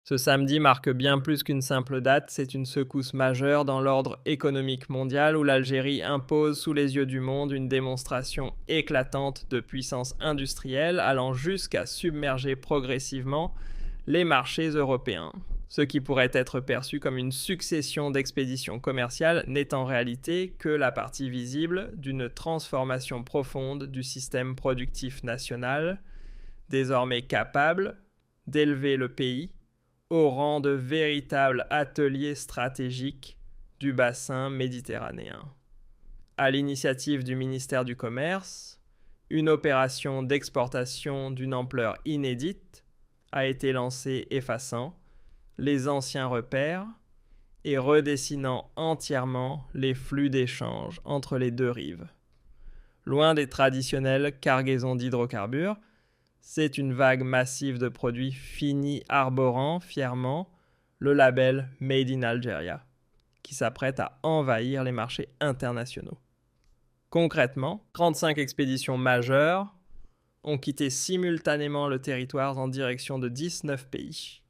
Ce samedi marque bien plus qu'une simple date, c'est une secousse majeure dans l'ordre économique mondial où l'Algérie impose sous les yeux du monde une démonstration éclatante de puissance industrielle allant jusqu'à submerger progressivement les marchés européens. Ce qui pourrait être perçu comme une succession d'expéditions commerciales n'est en réalité que la partie visible d'une transformation profonde du système productif national, désormais capable d'élever le pays au rang de véritable atelier stratégique du bassin méditerranéen. À l'initiative du ministère du Commerce, une opération d'exportation d'une ampleur inédite a été lancée, effaçant les anciens repères et redessinant entièrement les flux d'échanges entre les deux rives. Loin des traditionnelles cargaisons d'hydrocarbures, c'est une vague massive de produits finis arborant fièrement le label Made in Algeria, qui s'apprête à envahir les marchés internationaux. Concrètement, 35 expéditions majeures ont quitté simultanément le territoire en direction de 19 pays,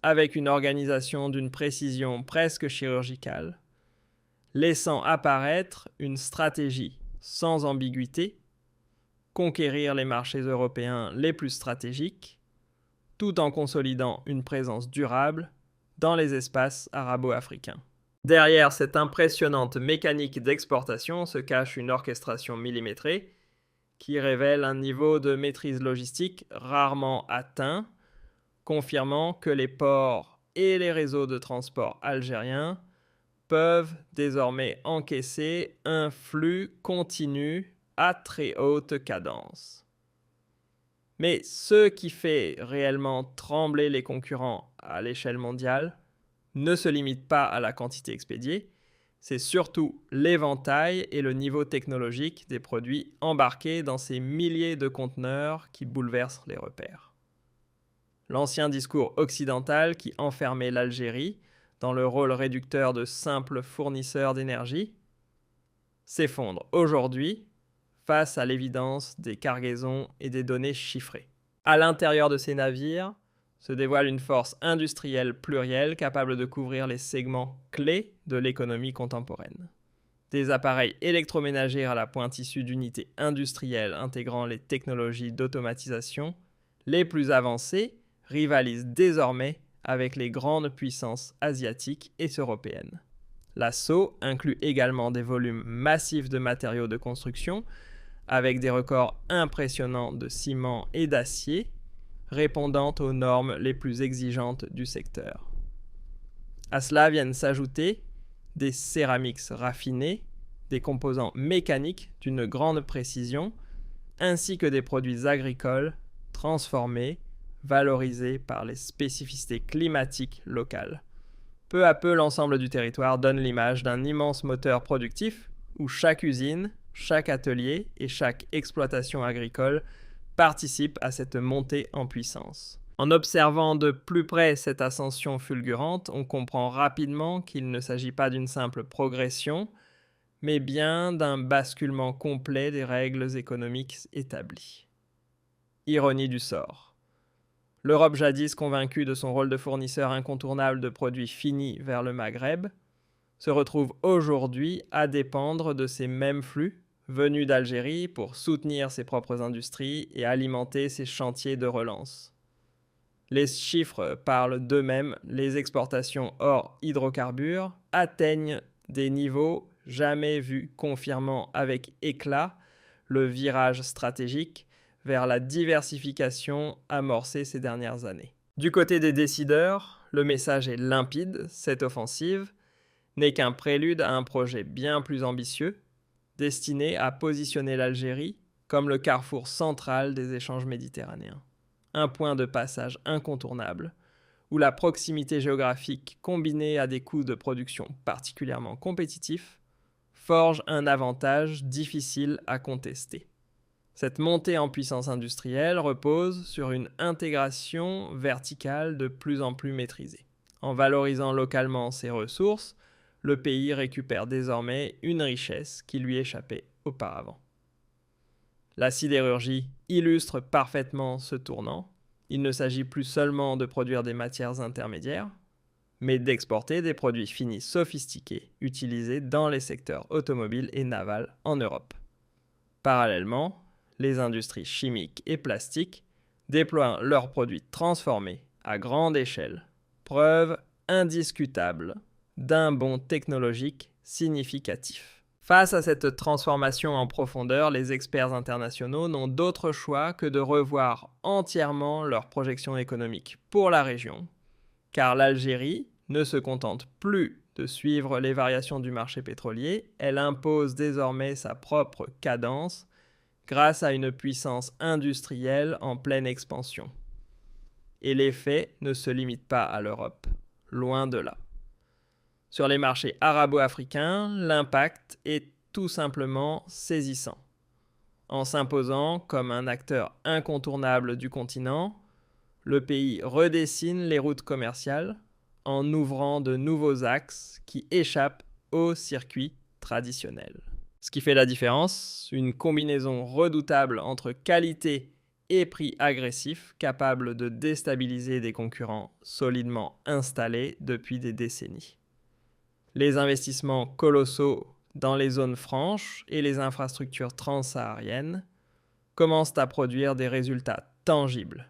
avec une organisation d'une précision presque chirurgicale, laissant apparaître une stratégie sans ambiguïté, conquérir les marchés européens les plus stratégiques, tout en consolidant une présence durable dans les espaces arabo-africains. Derrière cette impressionnante mécanique d'exportation se cache une orchestration millimétrée qui révèle un niveau de maîtrise logistique rarement atteint, confirmant que les ports et les réseaux de transport algériens peuvent désormais encaisser un flux continu à très haute cadence. Mais ce qui fait réellement trembler les concurrents à l'échelle mondiale ne se limite pas à la quantité expédiée, c'est surtout l'éventail et le niveau technologique des produits embarqués dans ces milliers de conteneurs qui bouleversent les repères. L'ancien discours occidental qui enfermait l'Algérie dans le rôle réducteur de simple fournisseur d'énergie s'effondre aujourd'hui face à l'évidence des cargaisons et des données chiffrées. À l'intérieur de ces navires se dévoile une force industrielle plurielle capable de couvrir les segments clés de l'économie contemporaine. Des appareils électroménagers à la pointe issus d'unités industrielles intégrant les technologies d'automatisation les plus avancées rivalisent désormais avec les grandes puissances asiatiques et européennes. L'assaut inclut également des volumes massifs de matériaux de construction, avec des records impressionnants de ciment et d'acier, répondant aux normes les plus exigeantes du secteur. À cela viennent s'ajouter des céramiques raffinées, des composants mécaniques d'une grande précision, ainsi que des produits agricoles transformés, valorisés par les spécificités climatiques locales. Peu à peu, l'ensemble du territoire donne l'image d'un immense moteur productif où chaque usine, chaque atelier et chaque exploitation agricole participent à cette montée en puissance. En observant de plus près cette ascension fulgurante, on comprend rapidement qu'il ne s'agit pas d'une simple progression, mais bien d'un basculement complet des règles économiques établies. Ironie du sort. L'Europe jadis convaincue de son rôle de fournisseur incontournable de produits finis vers le Maghreb, se retrouve aujourd'hui à dépendre de ces mêmes flux venus d'Algérie pour soutenir ses propres industries et alimenter ses chantiers de relance. Les chiffres parlent d'eux-mêmes, les exportations hors hydrocarbures atteignent des niveaux jamais vus, confirmant avec éclat le virage stratégique vers la diversification amorcée ces dernières années. Du côté des décideurs, le message est limpide, cette offensive n'est qu'un prélude à un projet bien plus ambitieux, destiné à positionner l'Algérie comme le carrefour central des échanges méditerranéens. Un point de passage incontournable, où la proximité géographique combinée à des coûts de production particulièrement compétitifs forge un avantage difficile à contester. Cette montée en puissance industrielle repose sur une intégration verticale de plus en plus maîtrisée. En valorisant localement ses ressources, le pays récupère désormais une richesse qui lui échappait auparavant. La sidérurgie illustre parfaitement ce tournant, Il ne s'agit plus seulement de produire des matières intermédiaires, mais d'exporter des produits finis sophistiqués utilisés dans les secteurs automobiles et navals en Europe. Parallèlement, les industries chimiques et plastiques déploient leurs produits transformés à grande échelle, preuve indiscutable d'un bond technologique significatif. Face à cette transformation en profondeur, les experts internationaux n'ont d'autre choix que de revoir entièrement leurs projections économiques pour la région, car l'Algérie ne se contente plus de suivre les variations du marché pétrolier, elle impose désormais sa propre cadence grâce à une puissance industrielle en pleine expansion. Et l'effet ne se limite pas à l'Europe, loin de là. Sur les marchés arabo-africains, l'impact est tout simplement saisissant. En s'imposant comme un acteur incontournable du continent, le pays redessine les routes commerciales en ouvrant de nouveaux axes qui échappent aux circuits traditionnels. Ce qui fait la différence, une combinaison redoutable entre qualité et prix agressif capable de déstabiliser des concurrents solidement installés depuis des décennies. Les investissements colossaux dans les zones franches et les infrastructures transsahariennes commencent à produire des résultats tangibles,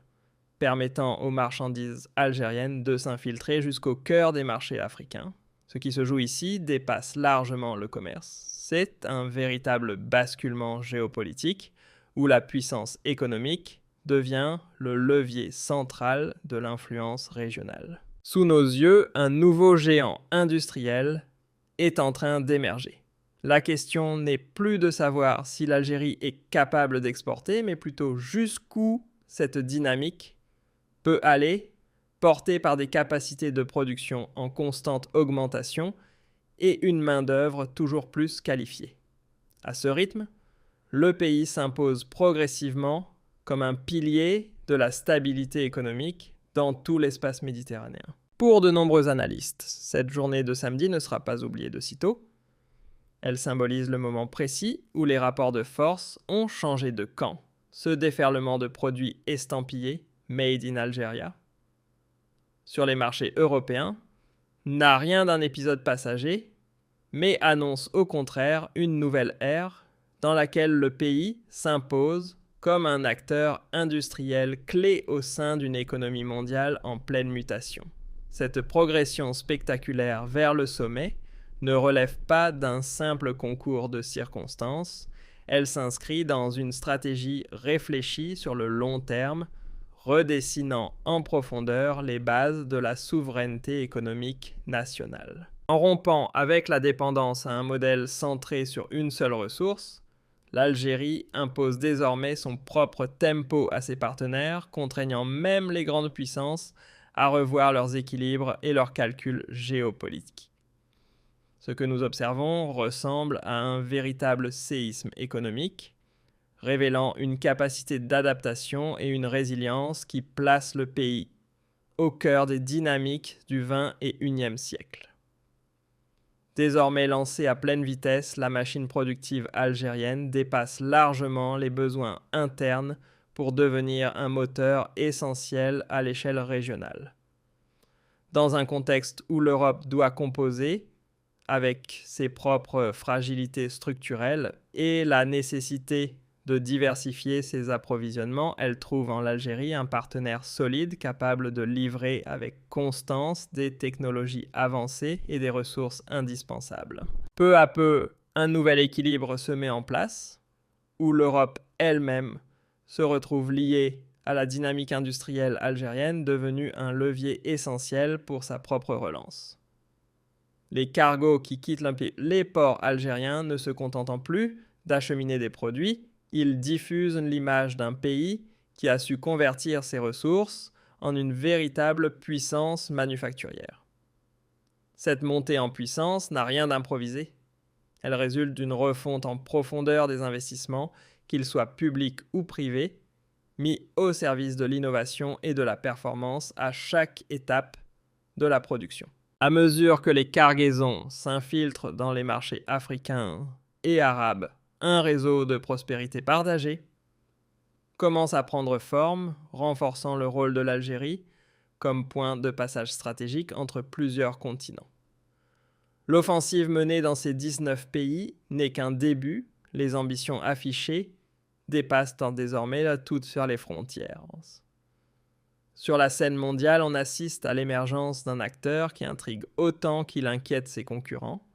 permettant aux marchandises algériennes de s'infiltrer jusqu'au cœur des marchés africains. Ce qui se joue ici dépasse largement le commerce. C'est un véritable basculement géopolitique où la puissance économique devient le levier central de l'influence régionale. Sous nos yeux, un nouveau géant industriel est en train d'émerger. La question n'est plus de savoir si l'Algérie est capable d'exporter, mais plutôt jusqu'où cette dynamique peut aller, portée par des capacités de production en constante augmentation et une main-d'œuvre toujours plus qualifiée. À ce rythme, le pays s'impose progressivement comme un pilier de la stabilité économique dans tout l'espace méditerranéen. Pour de nombreux analystes, cette journée de samedi ne sera pas oubliée de sitôt. Elle symbolise le moment précis où les rapports de force ont changé de camp. Ce déferlement de produits estampillés, Made in Algeria, sur les marchés européens, n'a rien d'un épisode passager, mais annonce au contraire une nouvelle ère dans laquelle le pays s'impose comme un acteur industriel clé au sein d'une économie mondiale en pleine mutation. Cette progression spectaculaire vers le sommet ne relève pas d'un simple concours de circonstances, elle s'inscrit dans une stratégie réfléchie sur le long terme, redessinant en profondeur les bases de la souveraineté économique nationale. En rompant avec la dépendance à un modèle centré sur une seule ressource, l'Algérie impose désormais son propre tempo à ses partenaires, contraignant même les grandes puissances à revoir leurs équilibres et leurs calculs géopolitiques. Ce que nous observons ressemble à un véritable séisme économique, révélant une capacité d'adaptation et une résilience qui placent le pays au cœur des dynamiques du XXIe siècle. Désormais lancée à pleine vitesse, la machine productive algérienne dépasse largement les besoins internes pour devenir un moteur essentiel à l'échelle régionale. Dans un contexte où l'Europe doit composer avec ses propres fragilités structurelles et la nécessité de diversifier ses approvisionnements, elle trouve en l'Algérie un partenaire solide capable de livrer avec constance des technologies avancées et des ressources indispensables. Peu à peu, un nouvel équilibre se met en place, où l'Europe elle-même se retrouve liée à la dynamique industrielle algérienne, devenue un levier essentiel pour sa propre relance. Les cargos qui quittent les ports algériens ne se contentant plus d'acheminer des produits, ils diffusent l'image d'un pays qui a su convertir ses ressources en une véritable puissance manufacturière. Cette montée en puissance n'a rien d'improvisé. Elle résulte d'une refonte en profondeur des investissements, qu'ils soient publics ou privés, mis au service de l'innovation et de la performance à chaque étape de la production. À mesure que les cargaisons s'infiltrent dans les marchés africains et arabes, un réseau de prospérité partagée, commence à prendre forme, renforçant le rôle de l'Algérie comme point de passage stratégique entre plusieurs continents. L'offensive menée dans ces 19 pays n'est qu'un début, les ambitions affichées dépassent désormais toutes sur les frontières. Sur la scène mondiale, on assiste à l'émergence d'un acteur qui intrigue autant qu'il inquiète ses concurrents,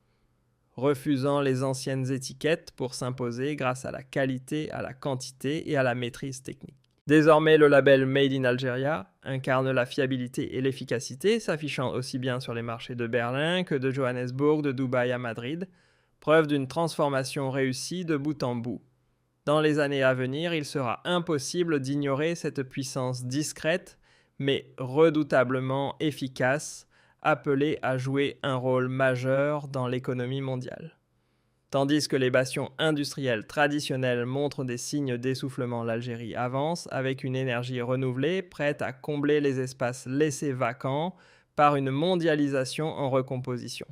refusant les anciennes étiquettes pour s'imposer grâce à la qualité, à la quantité et à la maîtrise technique. Désormais, le label Made in Algeria incarne la fiabilité et l'efficacité, s'affichant aussi bien sur les marchés de Berlin que de Johannesburg, de Dubaï à Madrid, preuve d'une transformation réussie de bout en bout. Dans les années à venir, il sera impossible d'ignorer cette puissance discrète, mais redoutablement efficace, appelée à jouer un rôle majeur dans l'économie mondiale. Tandis que les bastions industriels traditionnels montrent des signes d'essoufflement, l'Algérie avance avec une énergie renouvelée, prête à combler les espaces laissés vacants par une mondialisation en recomposition.